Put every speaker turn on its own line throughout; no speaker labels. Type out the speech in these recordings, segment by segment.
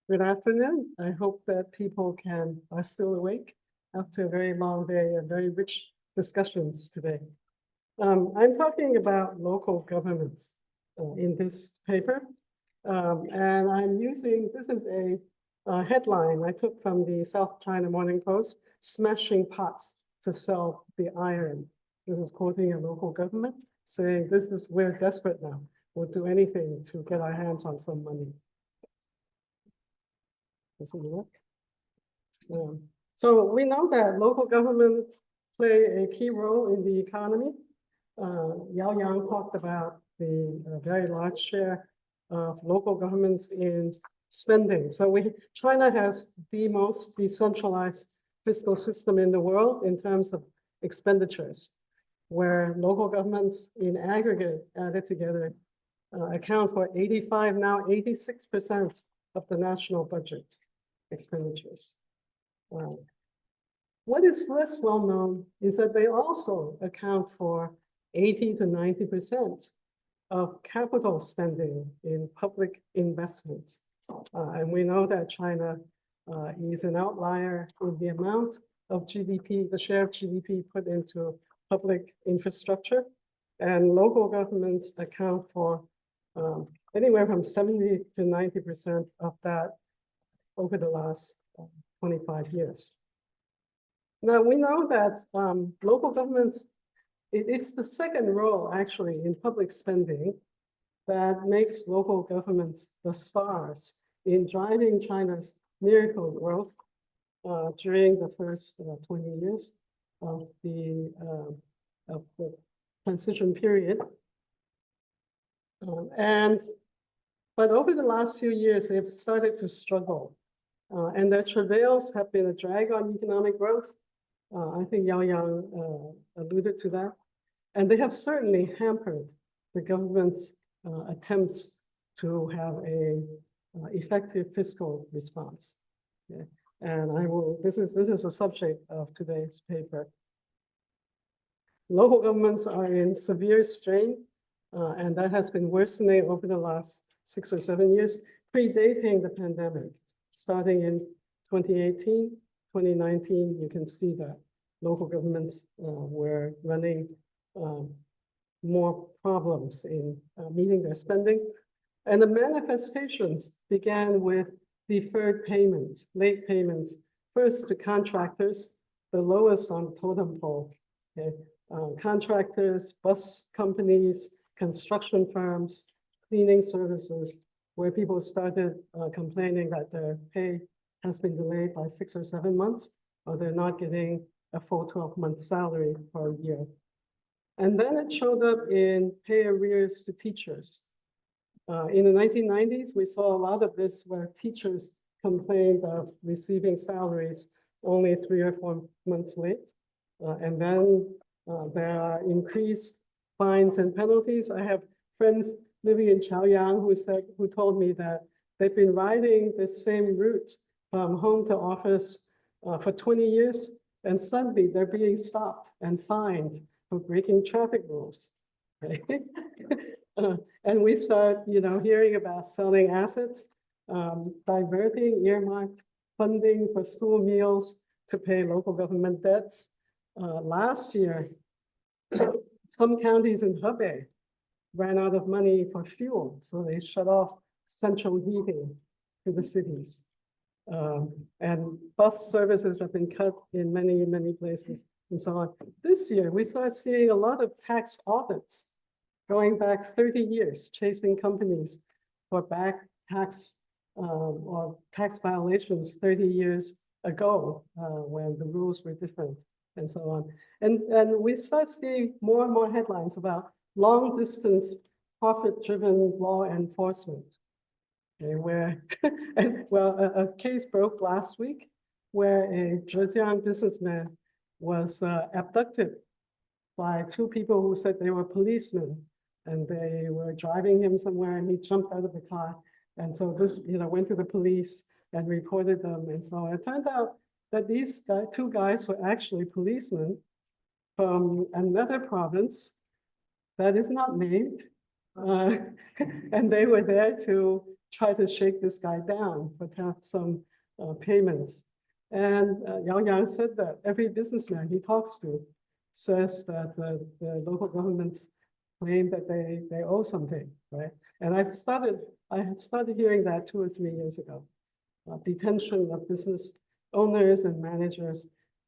Good afternoon. I hope that people are still awake after a very long day and very rich discussions today. I'm talking about local governments in this paper. And I'm using, this is a headline I took from the South China Morning Post, smashing pots to sell the iron. This is quoting a local government saying, we're desperate now. We'll do anything to get our hands on some money. So we know that local governments play a key role in the economy. Yang talked about the very large share of local governments in spending. So China has the most decentralized fiscal system in the world in terms of expenditures, where local governments in aggregate added together account for 85, now 86% of the national budget expenditures. What is less well known is that they also account for 80 to 90% of capital spending in public investments. And we know that China is an outlier in the amount of GDP, the share of GDP put into public infrastructure, and local governments account for anywhere from 70 to 90% of that over the last 25 years. Now, we know that local governments, it's the second role actually in public spending that makes local governments the stars in driving China's miracle growth during the first 20 years of the transition period. But over the last few years, they've started to struggle. And their travails have been a drag on economic growth. I think Yang alluded to that. And they have certainly hampered the government's attempts to have a effective fiscal response. Okay? And this is a subject of today's paper. Local governments are in severe strain, and that has been worsening over the last 6 or 7 years, predating the pandemic. Starting in 2018, 2019, you can see that local governments were running more problems in meeting their spending. And the manifestations began with deferred payments, late payments, first to contractors, the lowest on the totem pole. Okay? Contractors, bus companies, construction firms, cleaning services, where people started complaining that their pay has been delayed by 6 or 7 months, or they're not getting a full 12-month salary for a year. And then it showed up in pay arrears to teachers. In the 1990s, we saw a lot of this where teachers complained of receiving salaries only 3 or 4 months late. And then there are increased fines and penalties. I have friends living in Chaoyang who told me that they've been riding the same route from home to office for 20 years, and suddenly they're being stopped and fined for breaking traffic rules. Right? And we start, hearing about selling assets, diverting earmarked funding for school meals to pay local government debts. Last year, some counties in Hebei ran out of money for fuel, so they shut off central heating to the cities. And bus services have been cut in many, many places and so on. This year, we start seeing a lot of tax audits going back 30 years, chasing companies for back tax or tax violations 30 years ago when the rules were different and so on. And we start seeing more and more headlines about long-distance, profit-driven law enforcement. Okay, where, a case broke last week where a Zhejiang businessman was abducted by 2 people who said they were policemen, and they were driving him somewhere, and he jumped out of the car. And so this, went to the police and reported them. And so it turned out that these 2 guys were actually policemen from another province that is not named. And they were there to try to shake this guy down, but have some payments. And Yang said that every businessman he talks to says that the local governments claim that they owe something, right? And I had started hearing that 2 or 3 years ago. Detention of business owners and managers.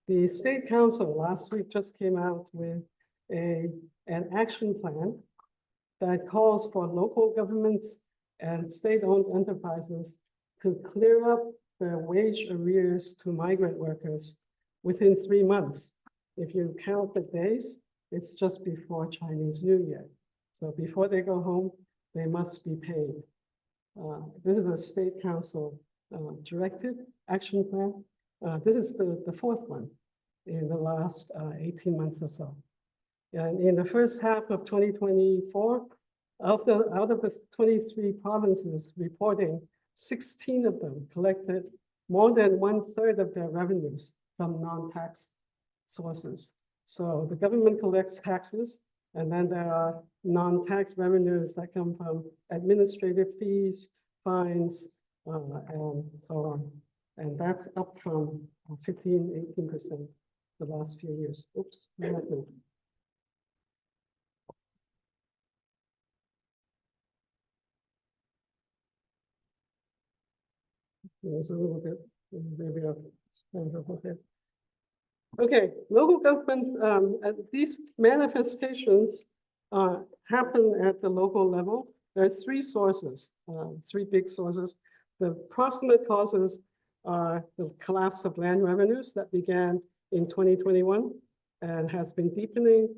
The State Council last week just came out with an action plan that calls for local governments and state-owned enterprises to clear up their wage arrears to migrant workers within 3 months. If you count the days, it's just before Chinese New Year. So before they go home, they must be paid. This is a State Council directive action plan. This is the fourth one in the last 18 months or so. And in the first half of 2024, out of the 23 provinces reporting, 16 of them collected more than 1/3 of their revenues from non-tax sources. So the government collects taxes, and then there are non-tax revenues that come from administrative fees, fines, and so on. And that's up from 15–18% the last few years. Oops. There's a little bit, maybe I'll stand up with it. Okay, local government, these manifestations happen at the local level. There are three sources, three big sources. The proximate causes are the collapse of land revenues that began in 2021 and has been deepening,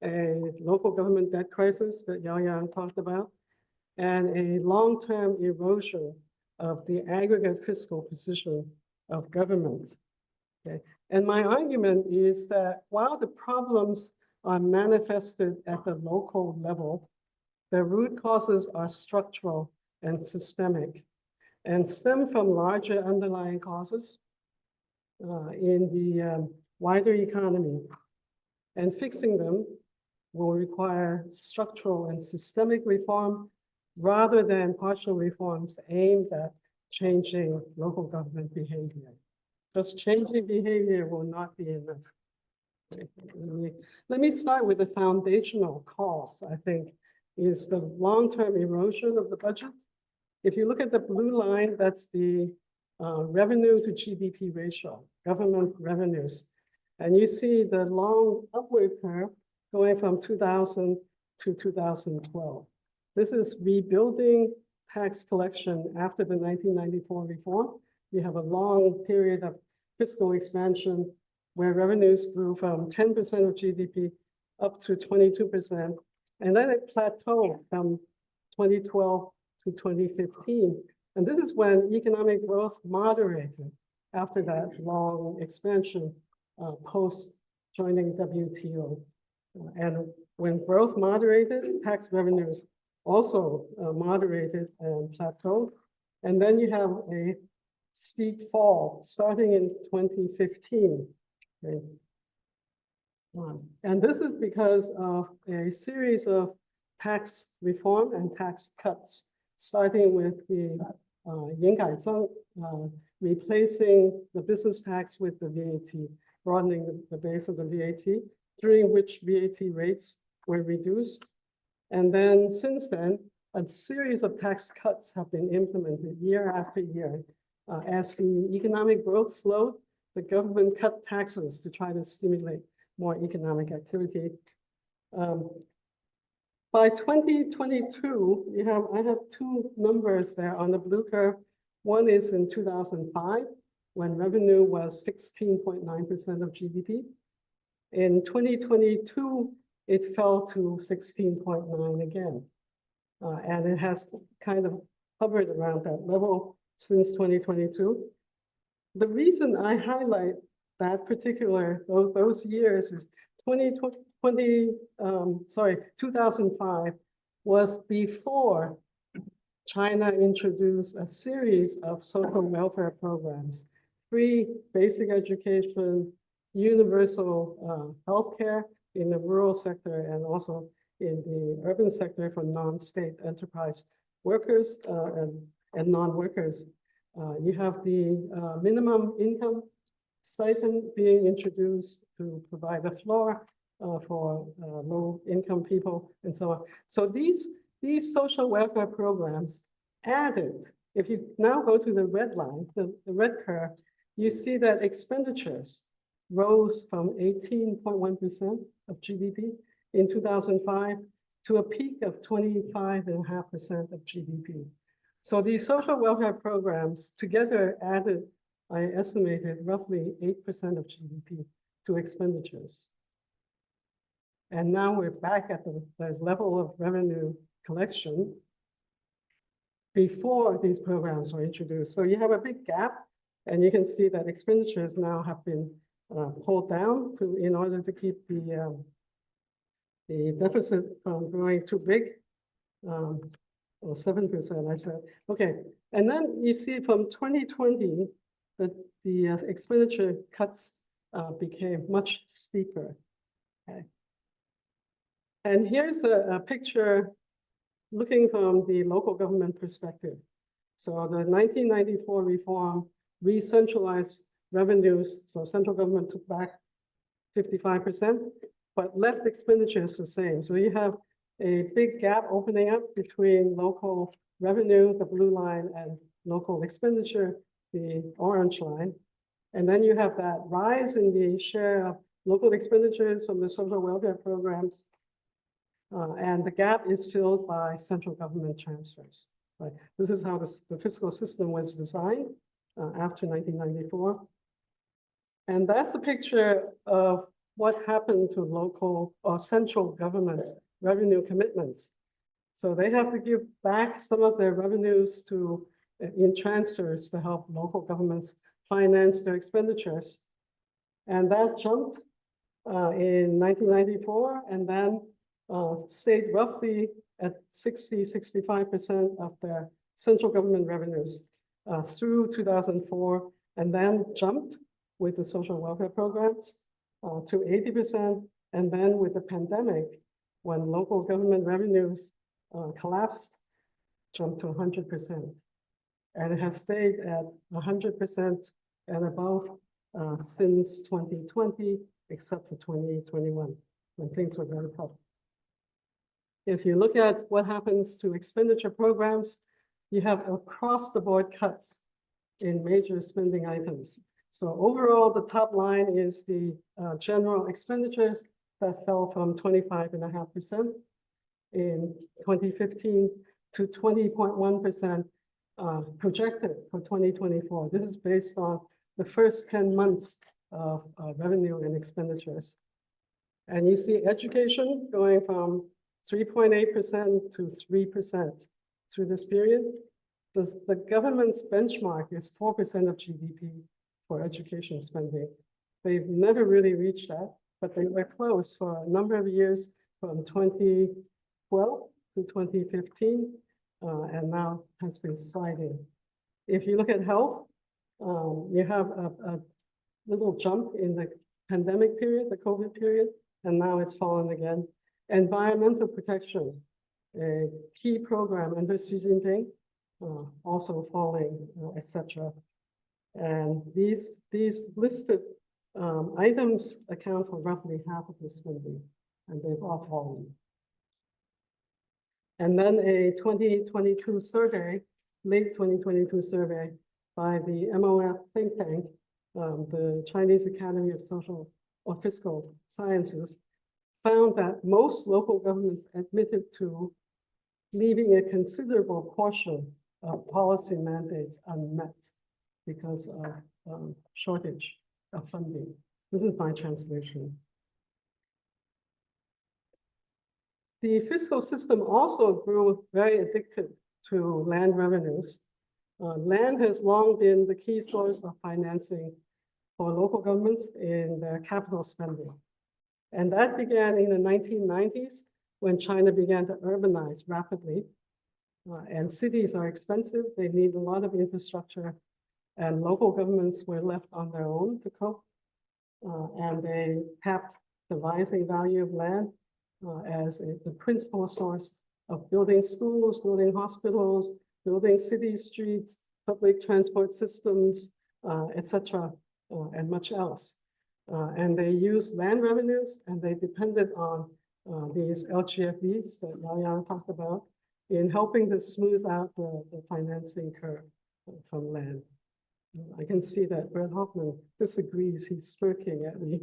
a local government debt crisis that Yang talked about, and a long-term erosion of the aggregate fiscal position of government. Okay. And my argument is that while the problems are manifested at the local level, the root causes are structural and systemic and stem from larger underlying causes in the wider economy. And fixing them will require structural and systemic reform rather than partial reforms aimed at changing local government behavior. Just changing behavior will not be enough. Let me start with the foundational cause, I think, is the long-term erosion of the budget. If you look at the blue line, that's the revenue to GDP ratio, government revenues. And you see the long upward curve going from 2000 to 2012. This is rebuilding tax collection after the 1994 reform. You have a long period of fiscal expansion where revenues grew from 10% of GDP up to 22%. And then it plateaued from 2012 to 2015. And this is when economic growth moderated after that long expansion post joining WTO. And when growth moderated, tax revenues also moderated and plateaued. And then you have a steep fall starting in 2015. Okay. And this is because of a series of tax reform and tax cuts, starting with the Yixiao, replacing the business tax with the VAT, broadening the base of the VAT, during which VAT rates were reduced. And then since then, a series of tax cuts have been implemented year after year. As the economic growth slowed, the government cut taxes to try to stimulate more economic activity. By 2022, I have two numbers there on the blue curve. One is in 2005, when revenue was 16.9% of GDP. In 2022, it fell to 16.9 again. And it has kind of hovered around that level since 2022. The reason I highlight that particular, those years is 2005 was before China introduced a series of social welfare programs, free basic education, universal healthcare in the rural sector and also in the urban sector for non-state enterprise workers, and and non-workers. You have the minimum income stipend being introduced to provide a floor for low-income people and so on. So these social welfare programs added, if you now go to the red line, the red curve, you see that expenditures rose from 18.1% of GDP in 2005 to a peak of 25.5% of GDP. So these social welfare programs together added, I estimated, roughly 8% of GDP to expenditures. And now we're back at the level of revenue collection before these programs were introduced. So you have a big gap, and you can see that expenditures now have been pulled down in order to keep the deficit from growing too big, or 7%, I said. Okay, and then you see from 2020 that the expenditure cuts became much steeper. Okay. And here's a picture looking from the local government perspective. So the 1994 reform re-centralized revenues, so central government took back 55%, but left expenditures the same. So you have a big gap opening up between local revenue, the blue line, and local expenditure, the orange line. And then you have that rise in the share of local expenditures from the social welfare programs. And the gap is filled by central government transfers. Right? This is how the fiscal system was designed after 1994. And that's a picture of what happened to local or central government revenue commitments. So they have to give back some of their revenues in transfers to help local governments finance their expenditures. And that jumped in 1994, and then stayed roughly at 65% of their central government revenues through 2004, and then jumped with the social welfare programs to 80%, and then with the pandemic, when local government revenues collapsed, jumped to 100%. And it has stayed at 100% and above since 2020, except for 2021, when things were very tough. If you look at what happens to expenditure programs, you have across-the-board cuts in major spending items. So overall, the top line is the general expenditures that fell from 25.5% in 2015 to 20.1% projected for 2024. This is based on the first 10 months of revenue and expenditures. And you see education going from 3.8% to 3% through this period. The government's benchmark is 4% of GDP for education spending. They've never really reached that, but they were close for a number of years from 2012 to 2015, and now has been sliding. If you look at health, you have a little jump in the pandemic period, the COVID period, and now it's fallen again. Environmental protection, a key program under Xi Jinping, also falling, etc. And these listed items account for roughly half of the spending, and they've all fallen. And then a 2022 survey, late 2022 survey by the MOF think tank, the Chinese Academy of Social or Fiscal Sciences, found that most local governments admitted to leaving a considerable portion of policy mandates unmet because of shortage of funding. This is my translation. The fiscal system also grew very addicted to land revenues. Land has long been the key source of financing for local governments in their capital spending. And that began in the 1990s when China began to urbanize rapidly. And cities are expensive. They need a lot of infrastructure. And local governments were left on their own to cope. And they tapped the rising value of land as the principal source of building schools, building hospitals, building city streets, public transport systems, etc., and much else. And they use land revenues, and they depended on these LGFVs that Yang talked about in helping to smooth out the financing curve from land. I can see that Bert Hofman disagrees. He's smirking at me.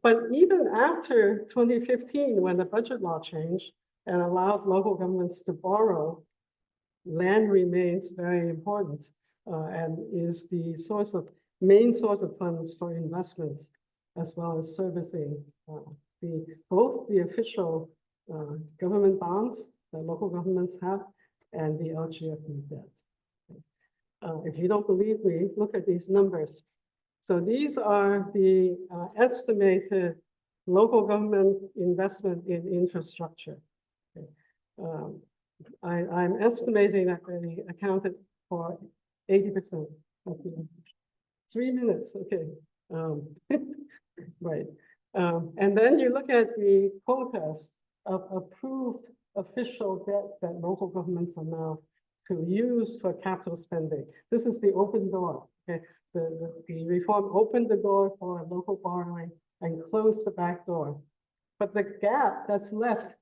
But even after 2015, when the budget law changed and allowed local governments to borrow, land remains very important and is the main source of funds for investments, as well as servicing both the official government bonds that local governments have and the LGFV debt. If you don't believe me, look at these numbers. So these are the estimated local government investment in infrastructure. Okay. I'm estimating that they accounted for 80% of the 3 minutes, okay. Right. And then you look at the quotas of approved official debt that local governments are now to use for capital spending. This is the open door. Okay, the reform opened the door for local borrowing and closed the back door. But the gap that's left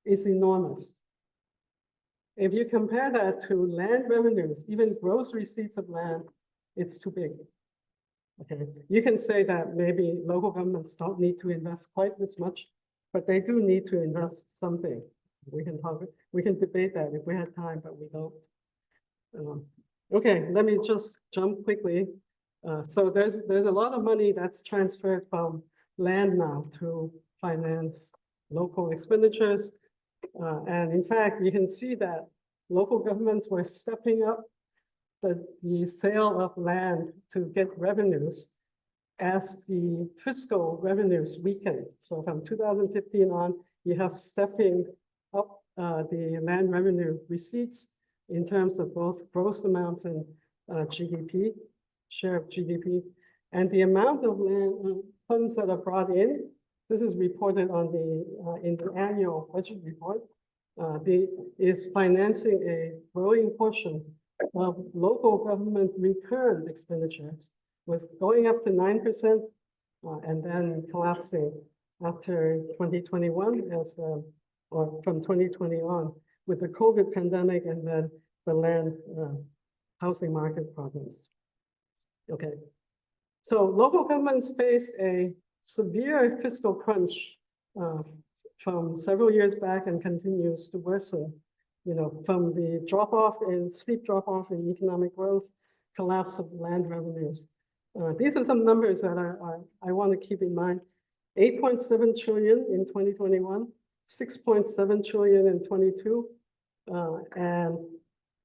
is enormous. If you compare that to land revenues, even gross receipts of land, it's too big. Okay, you can say that maybe local governments don't need to invest quite this much, but they do need to invest something. We can debate that if we had time, but we don't. Okay, let me just jump quickly. So there's a lot of money that's transferred from land now to finance local expenditures. And in fact, you can see that local governments were stepping up the sale of land to get revenues as the fiscal revenues weakened. So from 2015 on, you have stepping up the land revenue receipts in terms of both gross amounts and GDP, share of GDP, and the amount of land funds that are brought in. This is reported on in the annual budget report. Is financing a growing portion of local government recurrent expenditures, was going up to 9% and then collapsing after 2021 or from 2020 on with the COVID pandemic and then the land housing market problems. Okay, so local governments face a severe fiscal crunch from several years back and continues to worsen, from the steep drop-off in economic growth, collapse of land revenues. These are some numbers that I want to keep in mind. 8.7 trillion in 2021, 6.7 trillion in 22, and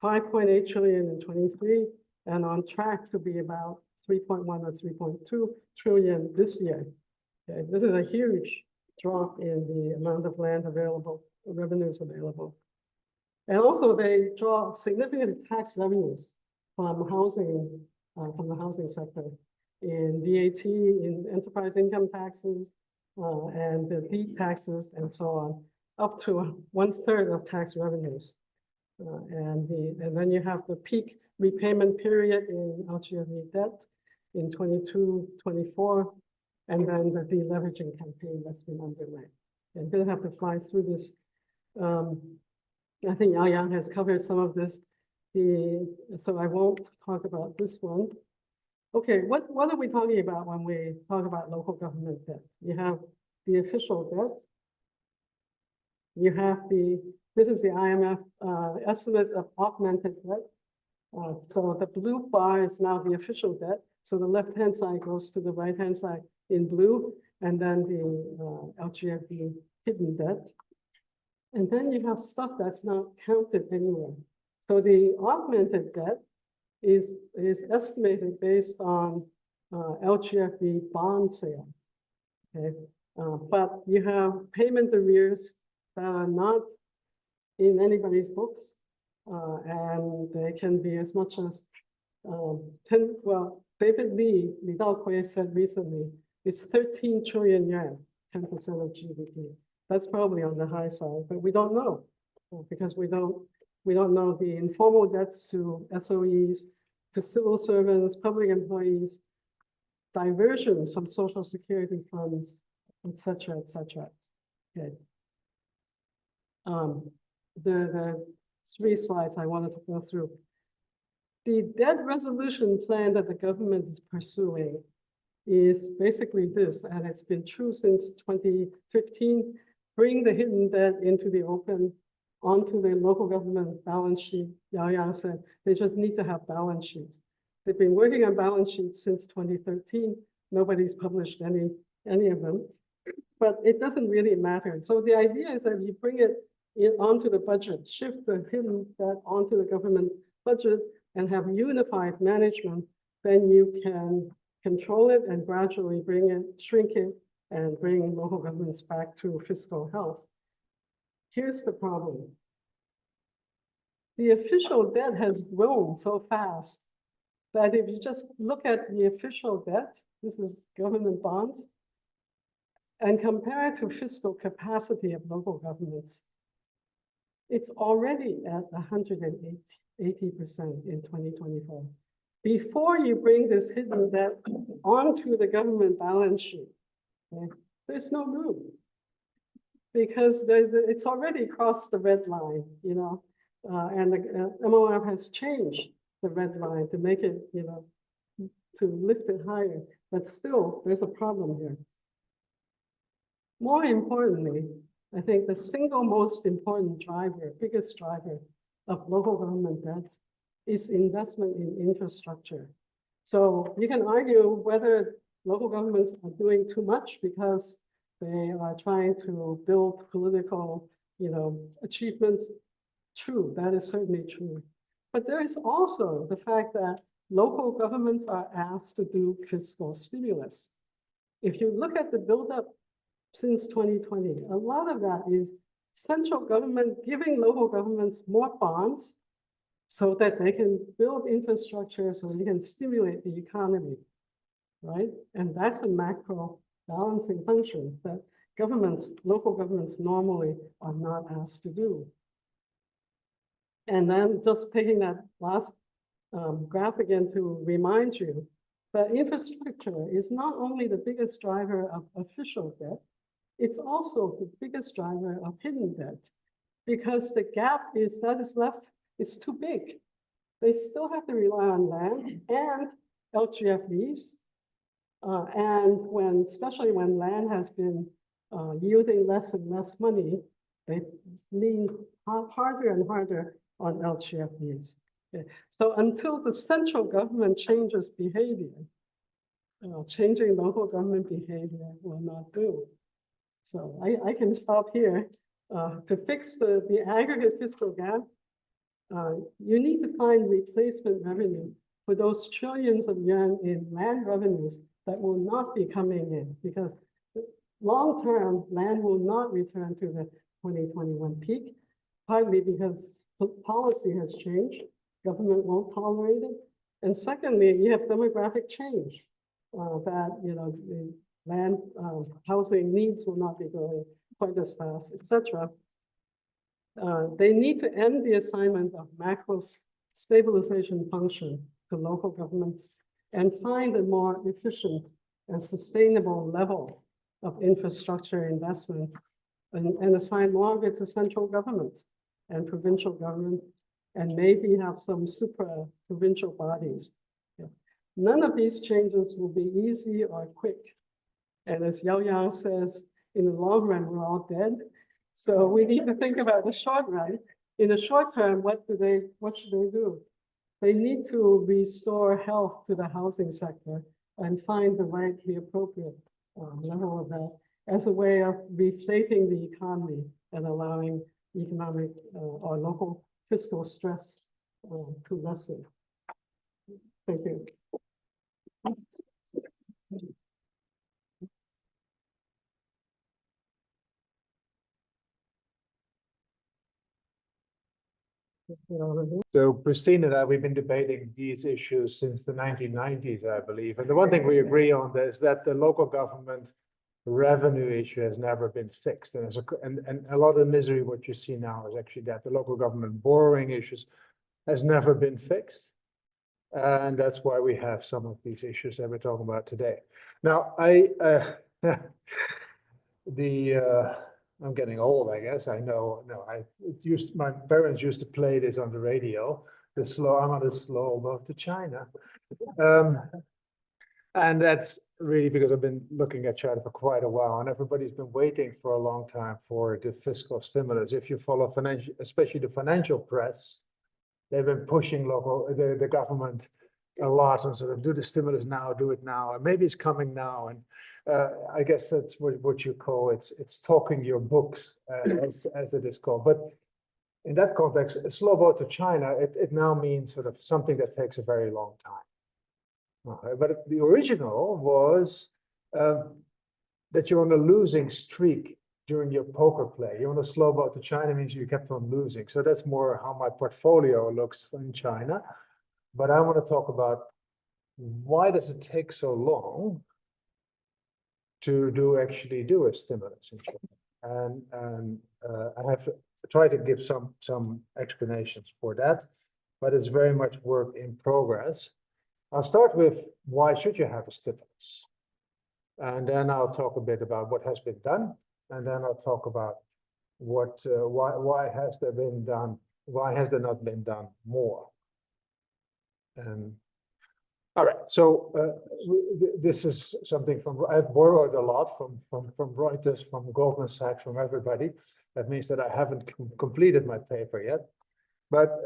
5.8 trillion in 23, and on track to be about 3.1 or 3.2 trillion this year. Okay, this is a huge drop in the amount of land available, revenues available. And also they draw significant tax revenues from housing, from the housing sector in VAT, in enterprise income taxes, and the deed taxes and so on, up to 1/3 of tax revenues. And then you have the peak repayment period in LGFV debt in 22, 24, and then the deleveraging campaign that's been underway. And didn't have to fly through this. I think Yang has covered some of this. So I won't talk about this one. Okay, what are we talking about when we talk about local government debt? You have the official debt. You have this is the IMF estimate of augmented debt. So the blue bar is now the official debt. So the left-hand side goes to the right-hand side in blue, and then the LGFV hidden debt. And then you have stuff that's not counted anywhere. So the augmented debt is estimated based on LGFV bond sales. Okay, but you have payment arrears that are not in anybody's books, and they can be as much as 10. Well, David Li Dao said recently, it's 13 trillion yuan, 10% of GDP. That's probably on the high side, but we don't know. because we don't know the informal debts to SOEs, to civil servants, public employees, diversions from social security funds, etc., etc. Okay. The 3 slides I wanted to go through. The debt resolution plan that the government is pursuing is basically this, and it's been true since 2015. Bring the hidden debt into the open, onto the local government balance sheet. Yao Yang said they just need to have balance sheets. They've been working on balance sheets since 2013. Nobody's published any of them, but it doesn't really matter. So the idea is that you bring it onto the budget, shift the hidden debt onto the government budget, and have unified management. Then you can control it and gradually shrink it, and bring local governments back to fiscal health. Here's the problem. The official debt has grown so fast that if you just look at the official debt, this is government bonds, and compare it to fiscal capacity of local governments, it's already at 180% in 2024. Before you bring this hidden debt onto the government balance sheet, okay, there's no room, because it's already crossed the red line, you know, and the MOF has changed the red line to make it, you know, to lift it higher, but still there's a problem here. More importantly, I think the single most important driver, biggest driver of local government debt is investment in infrastructure. So you can argue whether local governments are doing too much because they are trying to build political, you know, achievements. True, that is certainly true. But there is also the fact that local governments are asked to do fiscal stimulus. If you look at the buildup since 2020, a lot of that is central government giving local governments more bonds so that they can build infrastructure, so they can stimulate the economy, right? And that's a macro balancing function that governments, local governments normally are not asked to do. And then just taking that last graph again to remind you that infrastructure is not only the biggest driver of official debt, it's also the biggest driver of hidden debt, because the gap that is left, it's too big. They still have to rely on land and LGFVs, and especially when land has been yielding less and less money, they lean harder and harder on LGFVs. Okay. So until the central government changes behavior, changing local government behavior will not do. So I can stop here. To fix the aggregate fiscal gap, you need to find replacement revenue for those trillions of yuan in land revenues that will not be coming in, because long-term land will not return to the 2021 peak, partly because policy has changed, government won't tolerate it, and secondly, you have demographic change that, you know, the land housing needs will not be growing quite as fast, etc. They need to end the assignment of macro stabilization function to local governments and find a more efficient and sustainable level of infrastructure investment, and assign longer to central government and provincial government, and maybe have some supra-provincial bodies. Yeah. None of these changes will be easy or quick. And as Yao Yang says, in the long run, we're all dead. So we need to think about the short run. In the short term, what should they do? They need to restore health to the housing sector and find the appropriate level of that as a way of reflating the economy and allowing economic or local fiscal stress to lessen. Thank you.
So Christine and I, we've been debating these issues since the 1990s, I believe. And the one thing we agree on is that the local government revenue issue has never been fixed. And, and a lot of the misery, what you see now is actually that the local government borrowing issues has never been fixed. And that's why we have some of these issues that we're talking about today. Now, I'm getting old, I guess. I know. No, my parents used to play this on the radio. I'm on the slow boat to China. And that's really because I've been looking at China for quite a while, and everybody's been waiting for a long time for the fiscal stimulus. If you follow especially the financial press, they've been pushing the government a lot and sort of do the stimulus now, do it now, and maybe it's coming now. And I guess that's what you call it's talking your books, as it is called. But in that context, a slow boat to China, it now means sort of something that takes a very long time. But the original was that you're on a losing streak during your poker play. You're on a slow boat to China means you kept on losing. So that's more how my portfolio looks in China. But I want to talk about why does it take so long to actually do a stimulus in China? And I have tried to give some explanations for that, but it's very much work in progress. I'll start with why should you have a stimulus? And then I'll talk a bit about what has been done. And then I'll talk about why has there been done, why has there not been done more? All right, so this is something I've borrowed a lot from Reuters, from Goldman Sachs, from everybody. That means that I haven't completed my paper yet. But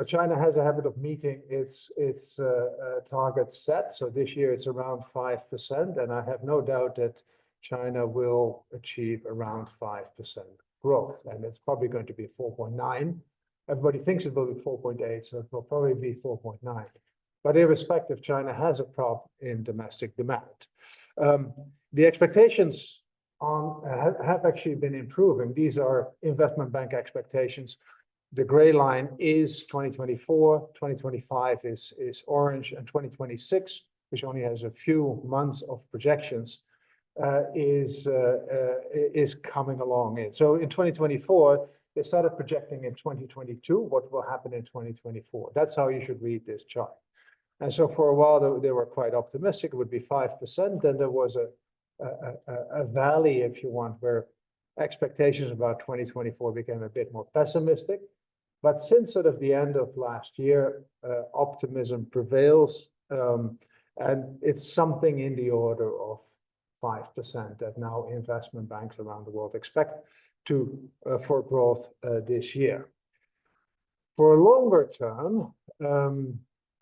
China has a habit of meeting its target set. So this year it's around 5%, and I have no doubt that China will achieve around 5% growth, and it's probably going to be 4.9. Everybody thinks it will be 4.8, so it will probably be 4.9. But irrespective, China has a problem in domestic demand. The expectations have actually been improving. These are investment bank expectations. The gray line is 2024, 2025 is orange, and 2026, which only has a few months of projections, is coming along in. So in 2024, they started projecting in 2022 what will happen in 2024. That's how you should read this chart. And so for a while, they were quite optimistic. It would be 5%. Then there was a valley, if you want, where expectations about 2024 became a bit more pessimistic. But since sort of the end of last year, optimism prevails. And it's something in the order of 5% that now investment banks around the world expect for growth this year. For a longer term,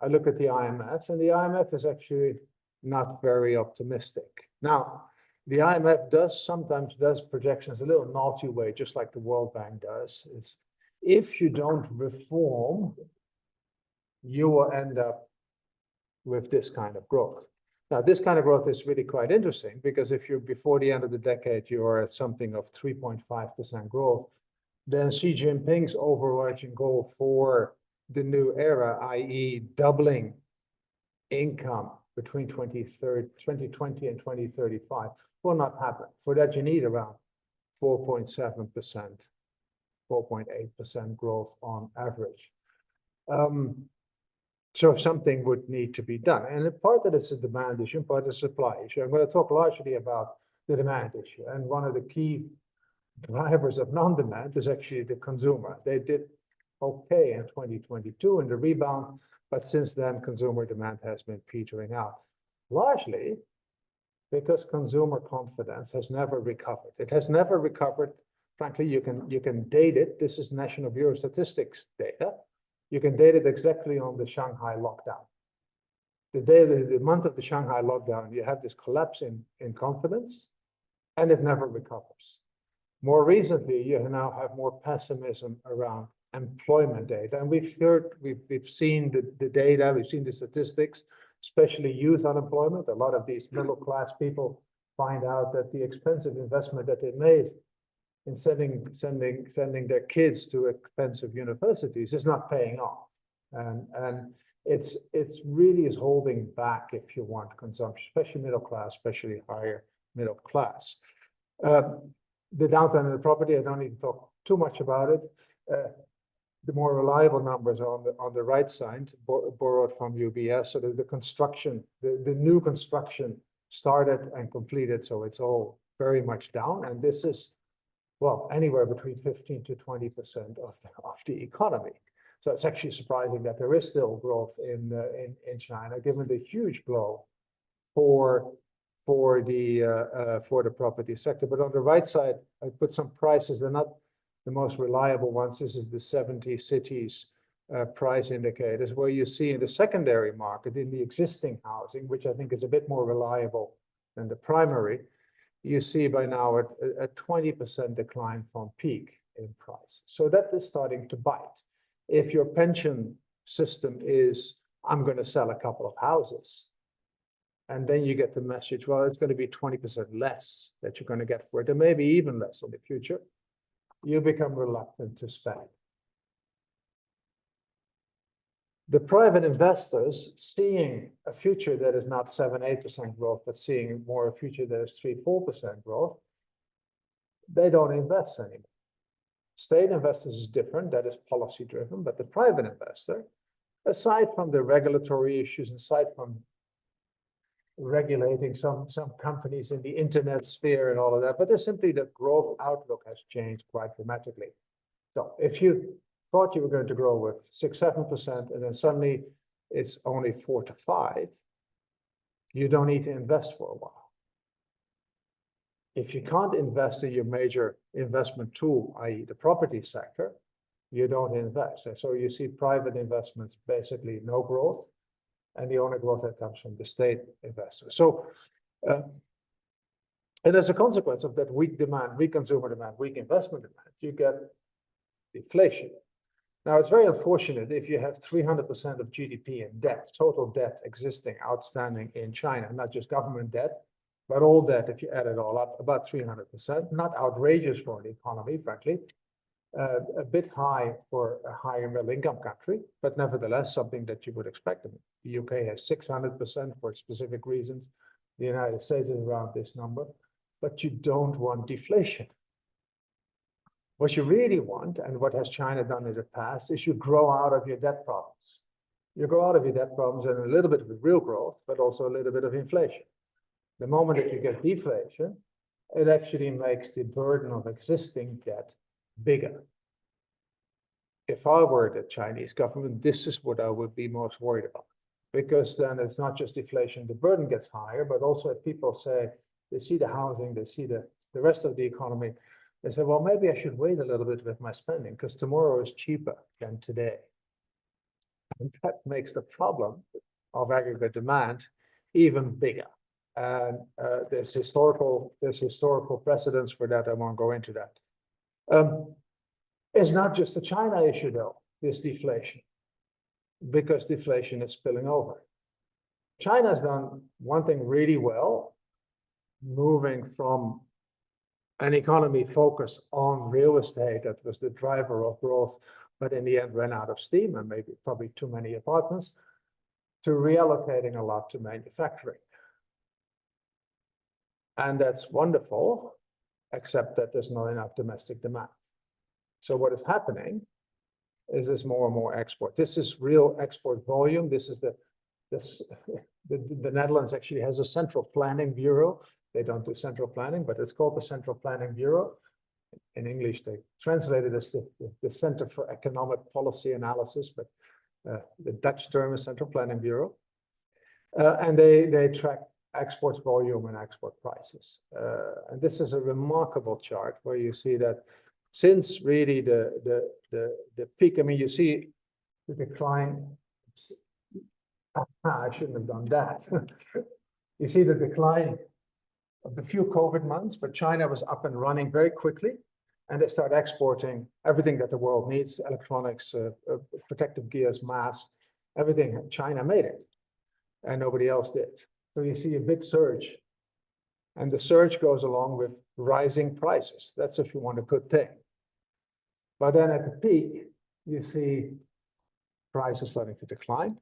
I look at the IMF, and the IMF is actually not very optimistic. Now, the IMF sometimes does projections a little naughty way, just like the World Bank does. It's if you don't reform, you will end up with this kind of growth. Now, this kind of growth is really quite interesting because if you're before the end of the decade, you are at something of 3.5% growth, then Xi Jinping's overarching goal for the new era, i.e. doubling income between 2020 and 2035, will not happen. For that, you need around 4.7%, 4.8% growth on average. So something would need to be done. And part of it is a demand issue, part is a supply issue. I'm going to talk largely about the demand issue. And one of the key drivers of non-demand is actually the consumer. They did okay in 2022 in the rebound, but since then, consumer demand has been petering out. Largely because consumer confidence has never recovered. It has never recovered. Frankly, you can date it. This is National Bureau of Statistics data. You can date it exactly on the Shanghai lockdown. The month of the Shanghai lockdown, you have this collapse in confidence, and it never recovers. More recently, you now have more pessimism around employment data, and we've seen the data, we've seen the statistics, especially youth unemployment. A lot of these middle-class people find out that the expensive investment that they made in sending their kids to expensive universities is not paying off, and it's really is holding back, if you want, consumption, especially middle class, especially higher middle class. The downturn in the property, I don't need to talk too much about it. The more reliable numbers are on the right side, borrowed from UBS. So the construction, the new construction started and completed, so it's all very much down. And this is, well, anywhere between 15 to 20% of the economy. So it's actually surprising that there is still growth in China, given the huge blow for the property sector. But on the right side, I put some prices. They're not the most reliable ones. This is the 70 cities price indicators, where you see in the secondary market, in the existing housing, which I think is a bit more reliable than the primary, you see by now a 20% decline from peak in price. So that is starting to bite. If your pension system is, I'm going to sell a couple of houses, and then you get the message, well, it's going to be 20% less that you're going to get for it, and maybe even less in the future, you become reluctant to spend. The private investors, seeing a future that is not 7-8% growth, but seeing more a future that is 3-4% growth, they don't invest anymore. State investors is different, that is policy driven, but the private investor, aside from the regulatory issues, aside from regulating some companies in the internet sphere and all of that, but there's simply the growth outlook has changed quite dramatically. So if you thought you were going to grow with 6-7%, and then suddenly it's only 4 to 5, you don't need to invest for a while. If you can't invest in your major investment tool, i.e. the property sector, you don't invest. And so you see private investments, basically no growth, and the only growth that comes from the state investors. So, and as a consequence of that weak demand, weak consumer demand, weak investment demand, you get deflation. Now, it's very unfortunate if you have 300% of GDP in debt, total debt existing, outstanding in China, not just government debt, but all debt, if you add it all up, about 300%, not outrageous for an economy, frankly, a bit high for a higher middle income country, but nevertheless, something that you would expect. The UK has 600% for specific reasons. The United States is around this number, but you don't want deflation. What you really want, and what has China done in the past, is you grow out of your debt problems. You grow out of your debt problems and a little bit of real growth, but also a little bit of inflation. The moment that you get deflation, it actually makes the burden of existing debt bigger. If I were the Chinese government, this is what I would be most worried about. Because then it's not just deflation, the burden gets higher, but also if people say, they see the housing, they see the rest of the economy, they say, well, maybe I should wait a little bit with my spending because tomorrow is cheaper than today. And that makes the problem of aggregate demand even bigger. And there's historical precedents for that. I won't go into that. It's not just a China issue, though, this deflation, because deflation is spilling over. China's done one thing really well, moving from an economy focused on real estate that was the driver of growth, but in the end ran out of steam and maybe probably too many apartments, to reallocating a lot to manufacturing. And that's wonderful, except that there's not enough domestic demand. So what is happening is there's more and more export. This is real export volume. This is the Netherlands actually has a central planning bureau. They don't do central planning, but it's called the Central Planning Bureau. In English, they translate it as the Center for Economic Policy Analysis, but the Dutch term is Central Planning Bureau. And they track export volume and export prices. And this is a remarkable chart where you see that since really the peak, I mean, you see the decline. I shouldn't have done that. You see the decline of the few COVID months, but China was up and running very quickly, and they start exporting everything that the world needs, electronics, protective gears, masks, everything. China made it, and nobody else did. So you see a big surge, and the surge goes along with rising prices. That's if you want a good thing. But then at the peak, you see prices starting to decline,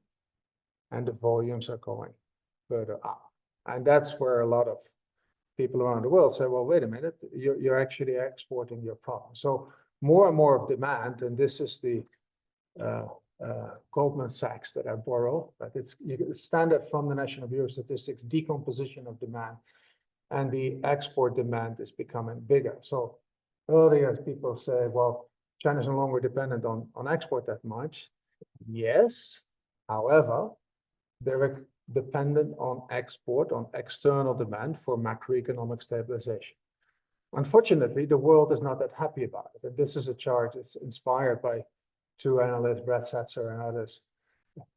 and the volumes are going further up. And that's where a lot of people around the world say, well, wait a minute, you're actually exporting your problem. So more and more of demand, and this is the Goldman Sachs that I borrow, but it's standard from the National Bureau of Statistics, decomposition of demand, and the export demand is becoming bigger. So earlier people say, well, China is no longer dependent on export that much. Yes, however, they're dependent on export, on external demand for macroeconomic stabilization. Unfortunately, the world is not that happy about it. And this is a chart that's inspired by two analysts, Brett Setzer and others.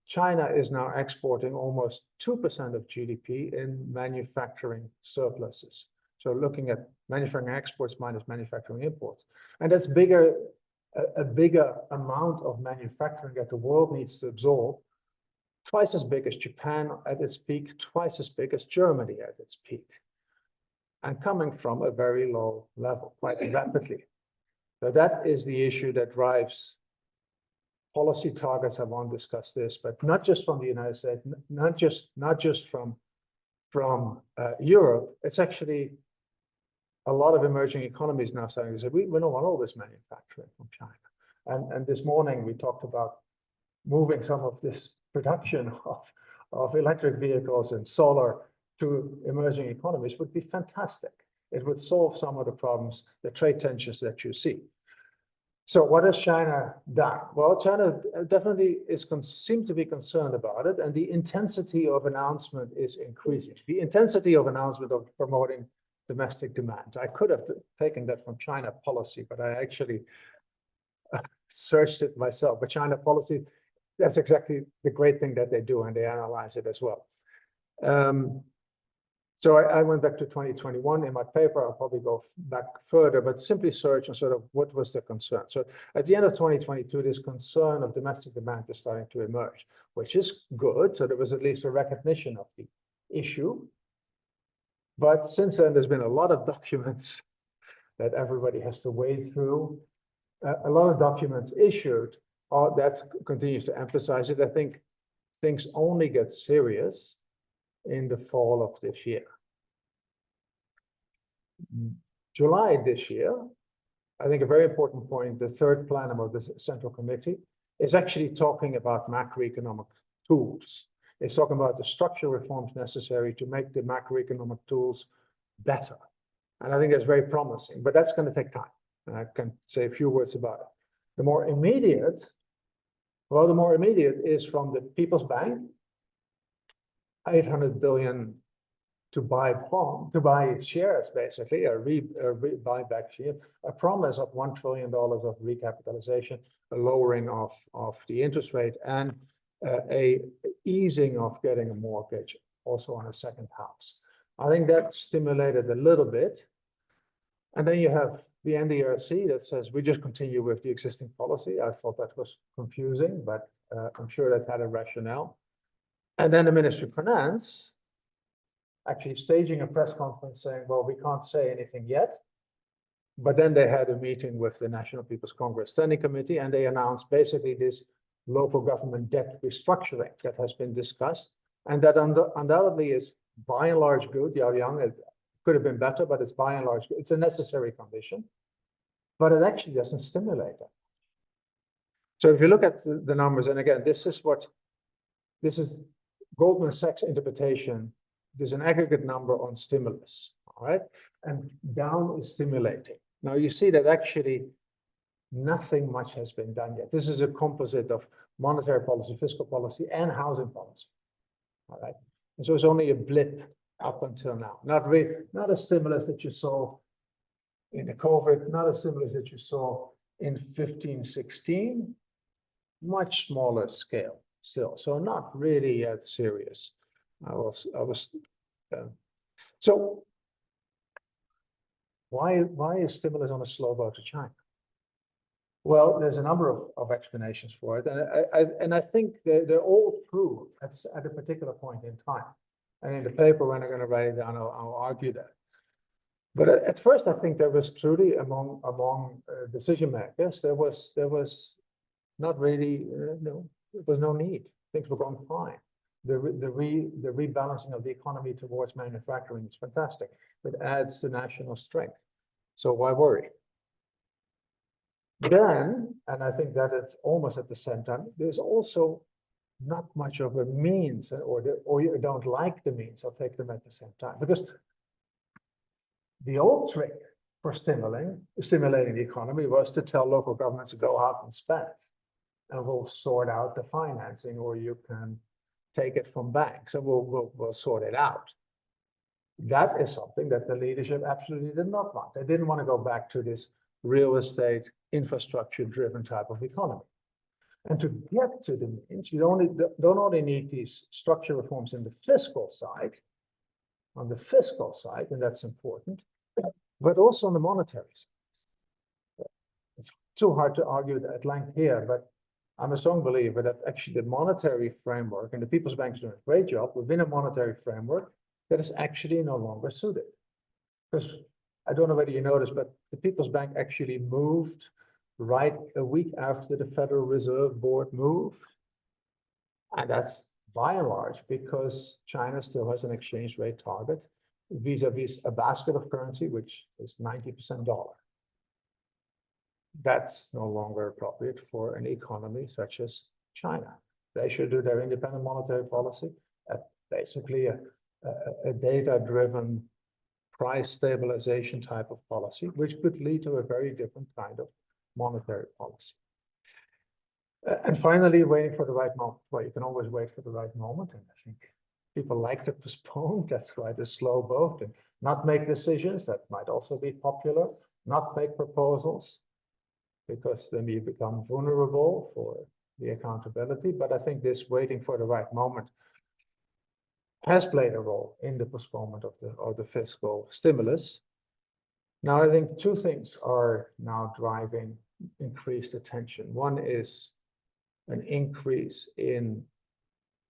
China is now exporting almost 2% of GDP in manufacturing surpluses. So looking at manufacturing exports minus manufacturing imports. And that's a bigger amount of manufacturing that the world needs to absorb, twice as big as Japan at its peak, twice as big as Germany at its peak, and coming from a very low level quite rapidly. So that is the issue that drives policy targets. I won't discuss this, but not just from the United States, not just from Europe. It's actually a lot of emerging economies now starting to say, we don't want all this manufacturing from China. And this morning we talked about moving some of this production of electric vehicles and solar to emerging economies would be fantastic. It would solve some of the problems, the trade tensions that you see. So what has China done? Well, China definitely seems to be concerned about it, and the intensity of announcement is increasing. The intensity of announcement of promoting domestic demand. I could have taken that from China policy, but I actually searched it myself. But China policy, that's exactly the great thing that they do, and they analyze it as well. So I went back to 2021 in my paper. I'll probably go back further, but simply search and sort of what was the concern. So at the end of 2022, this concern of domestic demand is starting to emerge, which is good. So there was at least a recognition of the issue. But since then, there's been a lot of documents that everybody has to wade through, a lot of documents issued that continues to emphasize it. I think things only get serious in the fall of this year. July this year, I think a very important point, the third plenum of the Central Committee is actually talking about macroeconomic tools. It's talking about the structural reforms necessary to make the macroeconomic tools better. And I think that's very promising, but that's going to take time. And I can say a few words about it. The more immediate is from the People's Bank, 800 billion to buy shares, basically, a buyback share, a promise of $1 trillion of recapitalization, a lowering of the interest rate, and a easing of getting a mortgage also on a second house. I think that stimulated a little bit. And then you have the NDRC that says we just continue with the existing policy. I thought that was confusing, but I'm sure that had a rationale. And then the Ministry of Finance actually staging a press conference saying, well, we can't say anything yet. But then they had a meeting with the National People's Congress Standing Committee, and they announced basically this local government debt restructuring that has been discussed. And that undoubtedly is by and large good. Young, it could have been better, but it's by and large good. It's a necessary condition, but it actually doesn't stimulate that. So if you look at the numbers, and again, this is Goldman Sachs interpretation. There's an aggregate number on stimulus, all right? And down is stimulating. Now you see that actually nothing much has been done yet. This is a composite of monetary policy, fiscal policy, and housing policy, all right? And so it's only a blip up until now. Not a stimulus that you saw in the COVID, not a stimulus that you saw in 15, 16, much smaller scale still. So not really yet serious. So why is stimulus on a slow boat to China? Well, there's a number of explanations for it, and I think they're all true at a particular point in time. And in the paper, when I'm going to write it down, I'll argue that. But at first, I think there was truly among decision makers, there was not really there was no need. Things were going fine. the rebalancing of the economy towards manufacturing is fantastic. It adds to national strength. So why worry? Then, and I think that it's almost at the same time, there's also not much of a means, or you don't like the means. I'll take them at the same time, because the old trick for stimulating the economy was to tell local governments to go out and spend, and we'll sort out the financing, or you can take it from banks, and we'll sort it out. That is something that the leadership absolutely did not want. They didn't want to go back to this real estate infrastructure-driven type of economy. And to get to the means, you don't only need these structure reforms in the fiscal side, and that's important, but also on the monetary side. It's too hard to argue at length here, but I'm a strong believer that actually the monetary framework, and the People's Bank is doing a great job within a monetary framework that is actually no longer suited. Because I don't know whether you noticed, but the People's Bank actually moved right a week after the Federal Reserve Board moved. And that's by and large because China still has an exchange rate target vis-a-vis a basket of currency, which is 90% dollar. That's no longer appropriate for an economy such as China. They should do their independent monetary policy, basically a data-driven price stabilization type of policy, which could lead to a very different kind of monetary policy. And finally, waiting for the right moment. Well, you can always wait for the right moment, and I think people like to postpone. That's why the slow boat, and not make decisions that might also be popular, not make proposals, because then you become vulnerable for the accountability. But I think this waiting for the right moment has played a role in the postponement of the fiscal stimulus. Now, I think two things are now driving increased attention. One is an increase in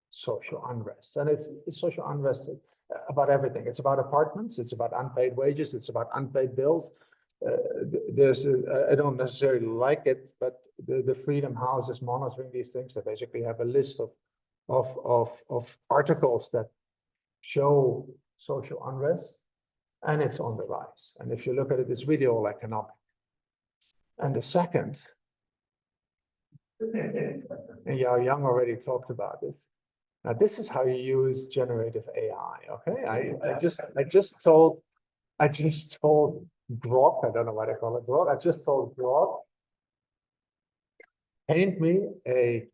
social unrest, and it's social unrest about everything. It's about apartments, it's about unpaid wages, it's about unpaid bills. I don't necessarily like it, but the Freedom House is monitoring these things. They basically have a list of articles that show social unrest, and it's on the rise. And if you look at it, it's really all economic. And the second, and Young already talked about this. Now, this is how you use generative AI. Okay, I just told Grok, I don't know what I call it, Grok. I just told Grok, paint me a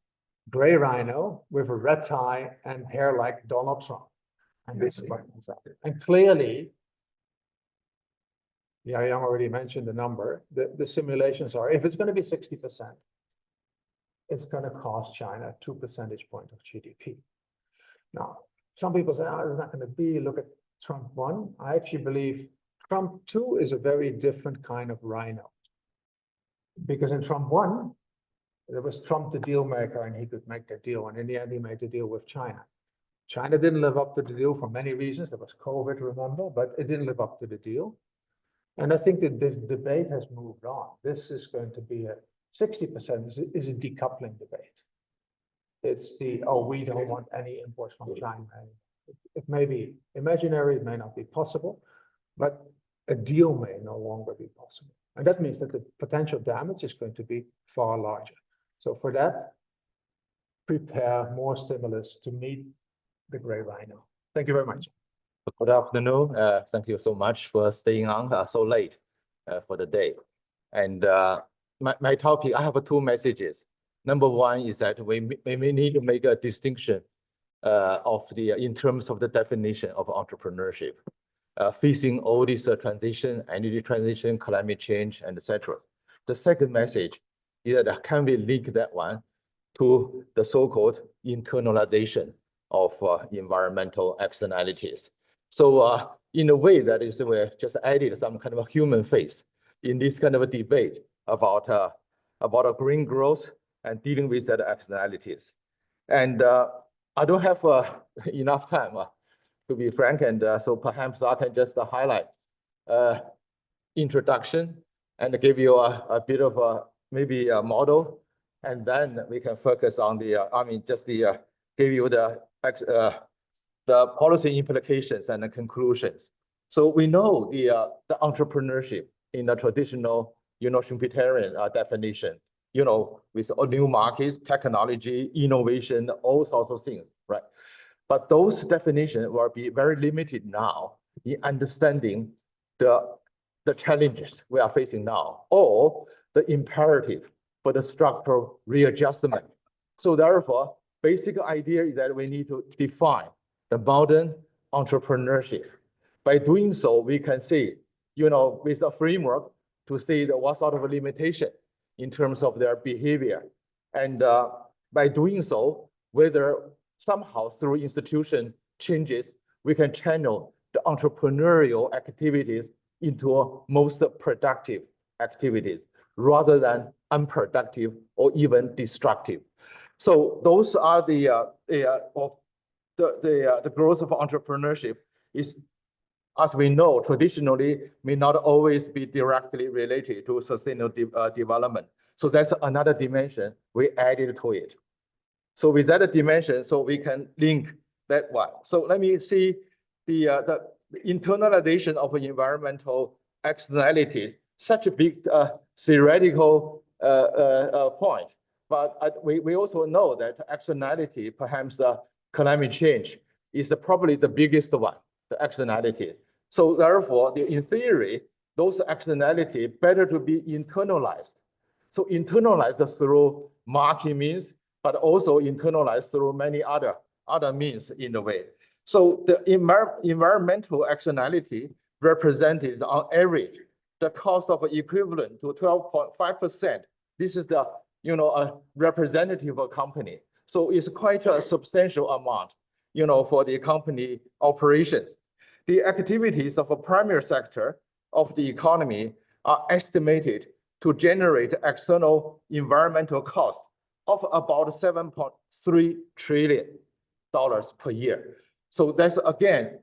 gray rhino with a red tie and hair like Donald Trump. And this is what comes out. And clearly, Young already mentioned the number. The simulations are, if it's going to be 60%, it's going to cost China 2 percentage points of GDP. Now, some people say, oh, it's not going to be, look at Trump 1. I actually believe Trump 2 is a very different kind of rhino. Because in Trump 1, there was Trump the deal maker, and he could make the deal. And in the end, he made the deal with China. China didn't live up to the deal for many reasons. There was COVID, remember, but it didn't live up to the deal. And I think that the debate has moved on. This is going to be a 60% is a decoupling debate. It's we don't want any imports from China. It may be imaginary, it may not be possible, but a deal may no longer be possible. And that means that the potential damage is going to be far larger. So for that, prepare more stimulus to meet the gray rhino. Thank you very much.
Good afternoon. Thank you so much for staying on so late for the day. And my topic, I have two messages. Number one is that we need to make a distinction in terms of the definition of entrepreneurship, facing all this transition, energy transition, climate change, and etc. The second message is that can we link that one to the so-called internalization of environmental externalities. So in a way, that is, we just added some kind of a human face in this kind of a debate about a green growth and dealing with that externalities. And I don't have enough time to be frank, and so perhaps I can just highlight introduction and give you a bit of maybe a model, and then we can focus on the, give you the the policy implications and the conclusions. So we know the entrepreneurship in the traditional, Schumpeterian definition, with new markets, technology, innovation, all sorts of things, right? But those definitions will be very limited now in understanding the challenges we are facing now, or the imperative for the structural readjustment. So therefore, basic idea is that we need to define the modern entrepreneurship. By doing so, we can see, with a framework to see what sort of limitation in terms of their behavior. And by doing so, whether somehow through institution changes, we can channel the entrepreneurial activities into most productive activities rather than unproductive or even destructive. So those are the growth of entrepreneurship is, as we know, traditionally may not always be directly related to sustainable development. So that's another dimension we added to it. So with that dimension, so we can link that one. So let me see the internalization of environmental externalities, such a big theoretical point. But we also know that externality, perhaps climate change, is probably the biggest one, the externality. So therefore, in theory, those externality better to be internalized. So internalized through market means, but also internalized through many other means in a way. So the environmental externality represented on average the cost of equivalent to 12.5%. This is the a representative company. So it's quite a substantial amount, for the company operations. The activities of a primary sector of the economy are estimated to generate external environmental costs of about $7.3 trillion per year. So that's, again,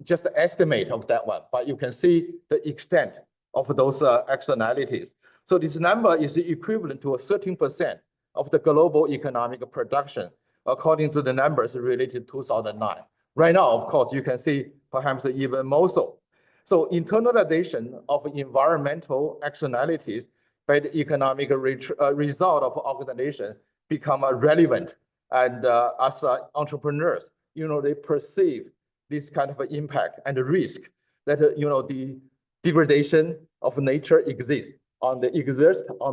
just the estimate of that one, but you can see the extent of those externalities. So this number is equivalent to 13% of the global economic production, according to the numbers related to 2009. Right now, of course, you can see perhaps even more so. So internalization of environmental externalities by the economic result of organization become relevant. And as entrepreneurs, they perceive this kind of impact and risk that, the degradation of nature exists on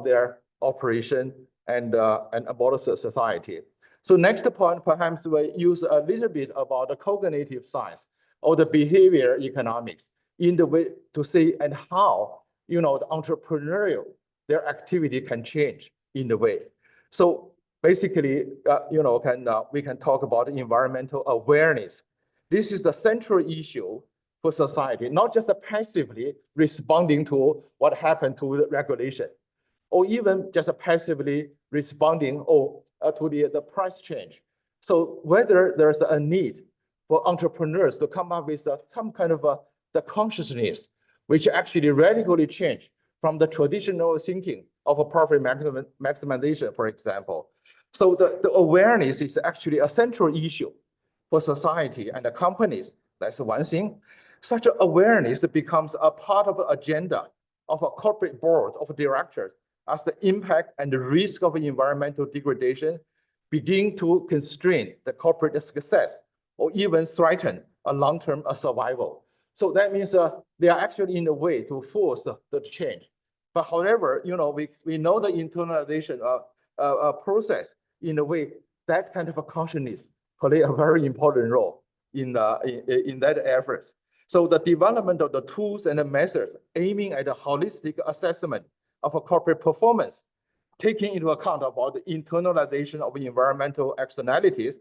their operation and about society. So next point, perhaps we use a little bit about the cognitive science or the behavior economics in the way to see and how, the entrepreneurial, their activity can change in the way. So basically, we can talk about environmental awareness. This is the central issue for society, not just passively responding to what happened to the regulation, or even just passively responding to the price change. So whether there's a need for entrepreneurs to come up with some kind of the consciousness, which actually radically change from the traditional thinking of a profit maximization, for example. So the awareness is actually a central issue for society and the companies. That's one thing. Such awareness becomes a part of the agenda of a corporate board of directors as the impact and the risk of environmental degradation begin to constrain the corporate success or even threaten a long-term survival. So that means they are actually in a way to force the change. But however, we know the internalization process in a way that kind of a consciousness play a very important role in that efforts. So the development of the tools and the methods aiming at a holistic assessment of a corporate performance, taking into account about the internalization of environmental externalities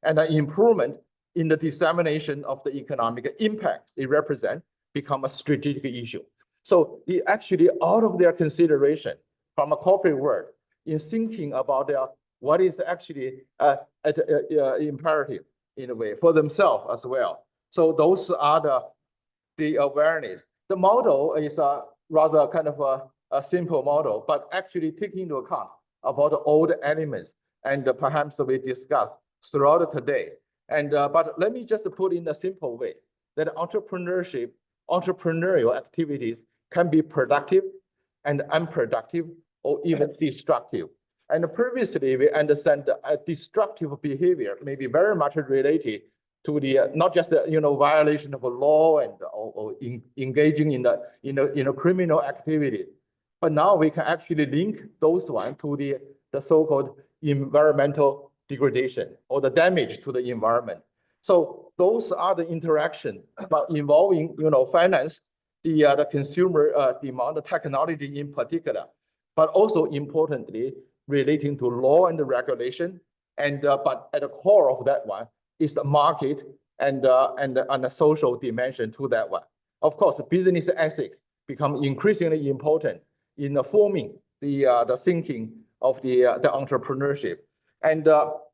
and the improvement in the dissemination of the economic impact they represent become a strategic issue. So it actually out of their consideration from a corporate world in thinking about what is actually imperative in a way for themselves as well. So those are the awareness. The model is rather kind of a simple model, but actually taking into account about all the elements and perhaps we discussed throughout today. And but let me just put in a simple way that entrepreneurial activities can be productive and unproductive or even destructive. And previously, we understand that destructive behavior may be very much related to the not just the violation of a law and or engaging in the criminal activity, but now we can actually link those one to the so-called environmental degradation or the damage to the environment. So those are the interaction, but involving finance, the consumer demand, the technology in particular, but also importantly relating to law and regulation, and but at the core of that one is the market and the social dimension to that one. Of course, business ethics become increasingly important in forming the thinking of the entrepreneurship. And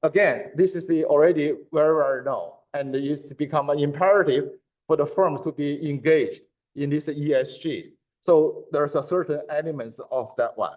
again, this is already very well known, and it's become an imperative for the firms to be engaged in this ESG. So there's a certain elements of that one.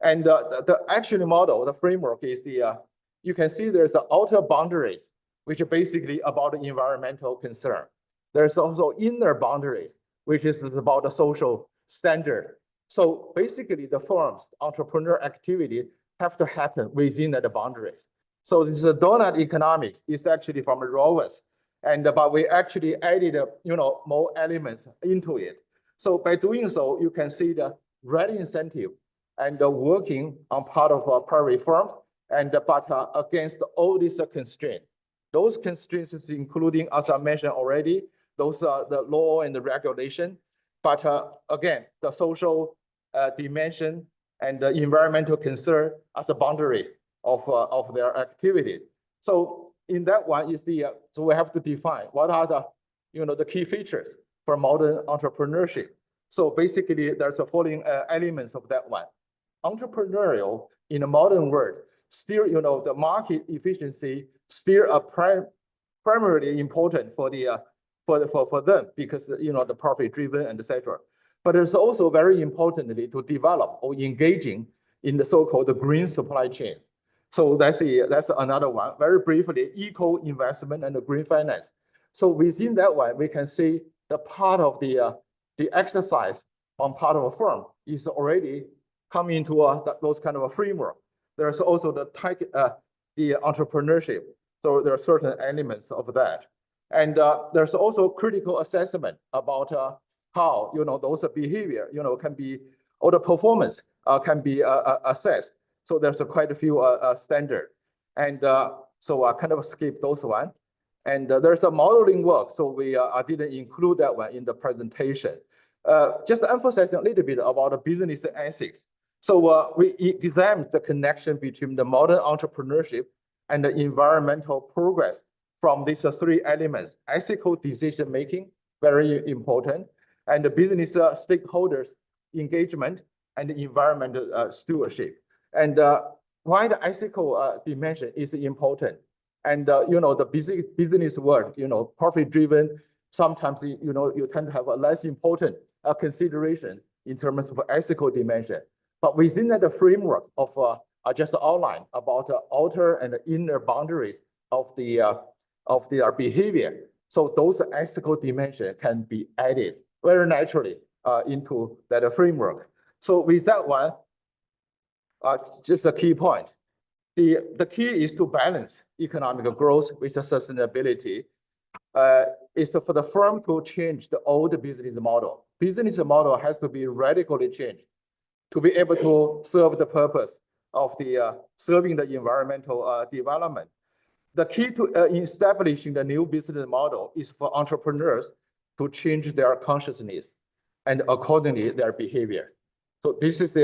And the actual model, the framework is you can see there's the outer boundaries, which are basically about the environmental concern. There's also inner boundaries, which is about the social standard. So basically the firm's entrepreneur activity have to happen within the boundaries. So this is a donut economics is actually from Rovers, and but we actually added more elements into it. So by doing so, you can see the red incentive and working on part of private firms, and but against all these constraints. Those constraints is including, as I mentioned already, those are the law and the regulation, but again, the social dimension and the environmental concern as a boundary of their activity. So in that one is so we have to define what are the key features for modern entrepreneurship. So basically, there's the following elements of that one. Entrepreneurial in a modern world, still the market efficiency still a primarily important for them because the profit driven and etc. But it's also very importantly to develop or engaging in the so-called green supply chains. So that's another one. Very briefly, eco investment and the green finance. So within that one, we can see the part of the exercise on part of a firm is already coming into those kind of a framework. There's also the entrepreneurship. So there are certain elements of that. And there's also critical assessment about how those behavior can be, or the performance can be assessed. So there's quite a few standard. And so I kind of skip those one. And there's a modeling work. So I didn't include that one in the presentation. Just emphasizing a little bit about the business ethics. So we examined the connection between the modern entrepreneurship and the environmental progress from these three elements: ethical decision making, very important, and the business stakeholders engagement and the environmental stewardship. And why the ethical dimension is important? And the business world, profit driven, sometimes you tend to have a less important consideration in terms of ethical dimension. But within the framework of I just outlined about the outer and the inner boundaries of their behavior. So those ethical dimensions can be added very naturally into that framework. So with that one, just a key point. The key is to balance economic growth with sustainability. Is for the firm to change the old business model. Business model has to be radically changed to be able to serve the purpose of serving the environmental development. The key to establishing the new business model is for entrepreneurs to change their consciousness and accordingly their behavior. So this is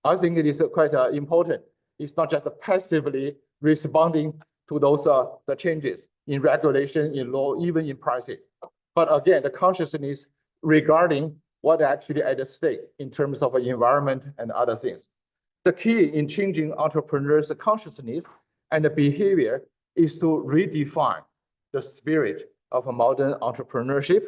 I think it is quite important. It's not just passively responding to those the changes in regulation, in law, even in prices. But again, the consciousness regarding what actually at stake in terms of environment and other things. The key in changing entrepreneurs' consciousness and the behavior is to redefine the spirit of a modern entrepreneurship,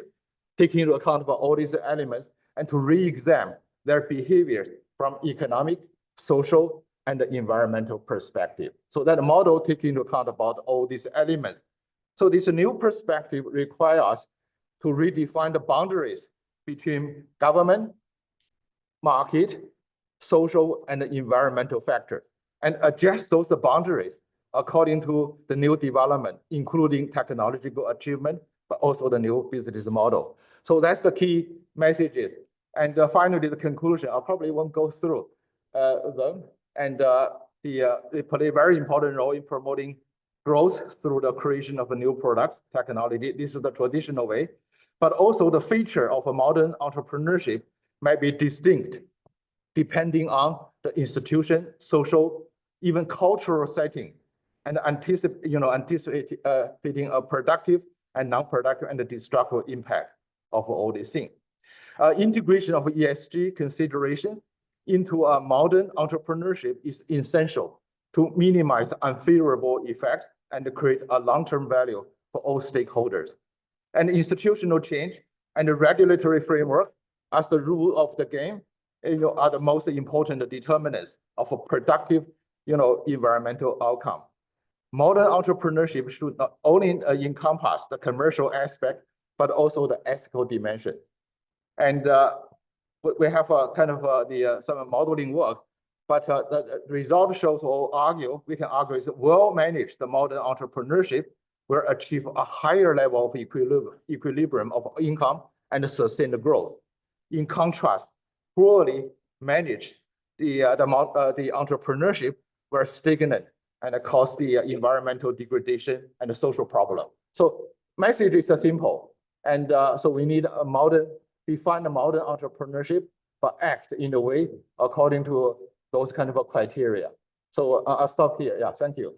taking into account about all these elements and to re-examine their behavior from economic, social, and the environmental perspective. So that model taking into account about all these elements So this new perspective requires us to redefine the boundaries between government, market, social, and environmental factors, and adjust those boundaries according to the new development, including technological achievement, but also the new business model. So that's the key messages. And finally, the conclusion, I probably won't go through them. And they play a very important role in promoting growth through the creation of a new products, technology. This is the traditional way. But also the feature of a modern entrepreneurship might be distinct depending on the institution, social, even cultural setting, and anticipating a productive and non-productive and the destructive impact of all these things. Integration of ESG consideration into a modern entrepreneurship is essential to minimize unfavorable effects and create a long-term value for all stakeholders. And institutional change and the regulatory framework as the rule of the game are the most important determinants of a productive environmental outcome. Modern entrepreneurship should not only encompass the commercial aspect, but also the ethical dimension. And we have some modeling work, but the result shows we can argue is well-managed modern entrepreneurship will achieve a higher level of equilibrium of income and sustained growth. In contrast, poorly managed the entrepreneurship were stagnant and cause the environmental degradation and the social problem. So message is simple. And so we need define a modern entrepreneurship, but act in a way according to those kind of criteria. So I'll stop here. Yeah, thank you.